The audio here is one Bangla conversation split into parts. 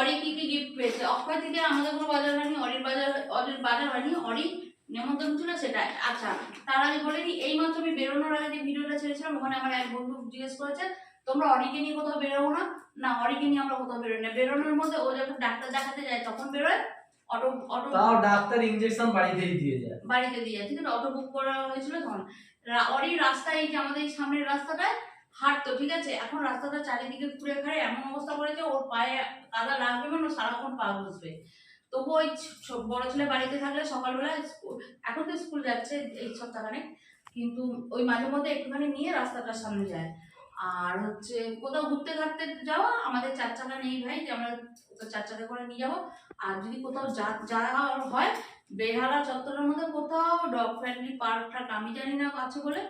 অরি কি কি গিফট পেয়েছে। অক্ষয় থেকে আমাদের কোনো বাজার হয়নি, অরির বাজার হয়নি, অরি নেমন্তন্ন ছিল সেটা। আচ্ছা, তার আগে বলেনি, এইমাত্র আমি বেরোনোর আগে যে ভিডিওটা ছেড়েছিলাম ওখানে আমার এক বন্ধু জিজ্ঞেস করেছে তোমরা অরিকে নিয়ে কোথাও বেরোবো না? না, অরিকে নিয়ে আমরা কোথাও বেরোই না। বেরোনোর মধ্যে ও যখন ডাক্তার দেখাতে যায় তখন বেরোয়। অটো তাও ডাক্তার ইনজেকশন বাড়িতেই দিয়ে যায়, বাড়িতে দিয়ে যায়, ঠিক আছে। অটো বুক করা হয়েছিল তখন। অরি রাস্তায়, এই যে আমাদের এই সামনের রাস্তাটায় হাঁটতো, ঠিক আছে। এখন রাস্তাটা চারিদিকে ঘুরে ঘাড়ে এমন অবস্থা করেছে ওর পায়ে কাদা লাগবে মানে সারাক্ষণ পা ঘুষবে। তবু ওই বড় ছেলে বাড়িতে থাকলে সকালবেলা এখন তো স্কুল যাচ্ছে এই সপ্তাহখানে, কিন্তু ওই মাঝে মধ্যে একটুখানি নিয়ে রাস্তাটার সামনে যায়। আর হচ্ছে কোথাও ঘুরতে ঘাটতে যাওয়া, আমাদের 4 চাকা নেই ভাই যে আমরা 4 চাকা করে নিয়ে যাবো। আর যদি কোথাও যাওয়া হয় বেহালা চত্বরের মধ্যে কোথাও ডগ ফ্রেন্ডলি পার্কটা আমি জানি না আছে বলে,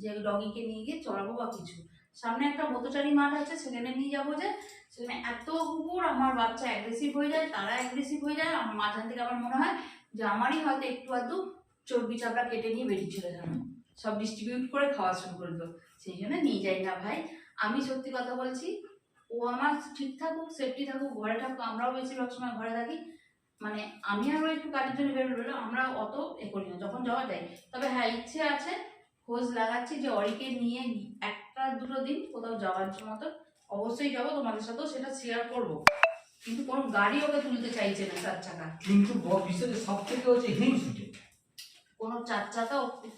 যে ডগিকে নিয়ে গিয়ে চড়াবো বা কিছু। সামনে একটা বোতচারি মাঠ আছে সেখানে নিয়ে যাবো, যে সেখানে এত কুকুর আমার বাচ্চা অ্যাগ্রেসিভ হয়ে যায়, তারা অ্যাগ্রেসিভ হয়ে যায়। আমার মাঝখান থেকে আবার মনে হয় যে আমারই হয়তো একটু আধটু চর্বি চাপড়া কেটে নিয়ে বেরিয়ে চলে যাবে, সব ডিস্ট্রিবিউট করে খাওয়া শুরু করে দেবো। সেই জন্য নিয়ে যাই না ভাই। আমি সত্যি কথা বলছি, ও আমার ঠিক থাকুক, সেফটি থাকুক, ঘরে থাকুক, আমরাও বেশিরভাগ সময় ঘরে থাকি। মানে আমি আরও একটু কাজের জন্য বেরোলে আমরা অত করি না যখন যাওয়া যায়। তবে হ্যাঁ, ইচ্ছে আছে, খোঁজ লাগাচ্ছি যে অরিকে নিয়ে একটা দুটো দিন কোথাও যাওয়ার মতো অবশ্যই যাবো, তোমাদের সাথেও সেটা শেয়ার করব। কিন্তু কোনো গাড়ি ওকে তুলতে চাইছে না 4 চাকা, কিন্তু বিষয়টা সব থেকে হচ্ছে হিংসুটে, কোনো 4 চাকা ওকে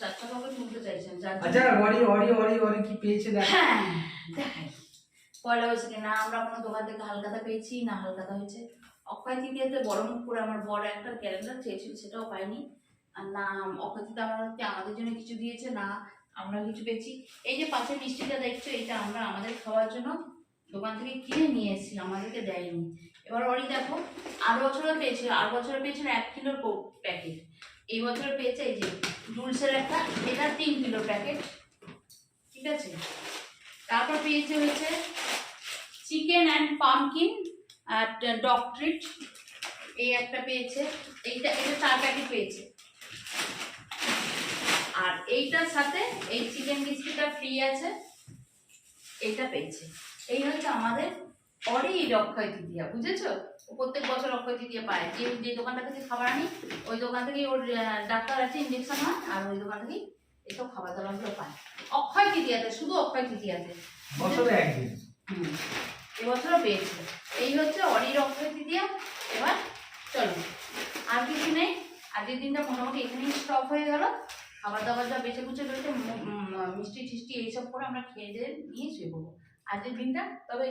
তুলতে চাইছে না। আচ্ছা অরি অরি অরি অরি কি পেয়েছে দেখ, হ্যাঁ দেখাই। পয়লা বৈশাখে না আমরা কোনো দোকান থেকে হালখাতা পেয়েছি না হালখাতা হয়েছে। অক্ষয় তৃতীয়াতে বড় মুখ করে আমার বড় একটা ক্যালেন্ডার চেয়েছিল, সেটাও পাইনি। আর না অক্ষয় তৃতীয়া আমাদের জন্য কিছু দিয়েছে, না আমরা কিছু পেয়েছি। এই যে পাশে মিষ্টিটা দেখছো, এটা আমরা আমাদের খাওয়ার জন্য দোকান থেকে কিনে নিয়ে এসেছি, আমাদেরকে দেয়নি। এবার অরি দেখো, আর বছরে পেয়েছিল, 1 কিলোর প্যাকেট। এই বছর পেয়েছে এই যে রুলসের একটা, এটা 3 কিলোর প্যাকেট, ঠিক আছে। তারপর পেয়েছে হচ্ছে chicken and pumpkin dog treat, এই একটা পেয়েছে। এটা 4 প্যাকেট পেয়েছে। আর এইটার সাথে এই চিকেন বিস্কিটটা ফ্রি আছে, এইটা পেয়েছে। এই হচ্ছে আমাদের অরি অক্ষয় তৃতীয়া, বুঝেছো। ও প্রত্যেক বছর অক্ষয় তৃতীয়া পায়। যে দোকানটা থেকে খাবার আনি ওই দোকান থেকেই ওর ডাক্তার আছে, ইঞ্জেকশন হয়, আর ওই দোকান থেকেই এসব খাবার দাবারগুলো পায় অক্ষয় তৃতীয়াতে, শুধু অক্ষয় তৃতীয়াতে, বছরে একদিন। এবছরও পেয়েছে। এই হচ্ছে অরির অক্ষয় তৃতীয়া। এবার চলো, আর কিছু নেই, আজকের দিনটা মোটামুটি এখানেই স্টপ হয়ে গেল। খাবার দাবার যা বেঁচে কুচে রয়েছে মিষ্টি টিষ্টি এইসব করে আমরা খেয়ে দিয়ে নিয়ে শুয়ে পড়বো আজকের দিনটা। তবে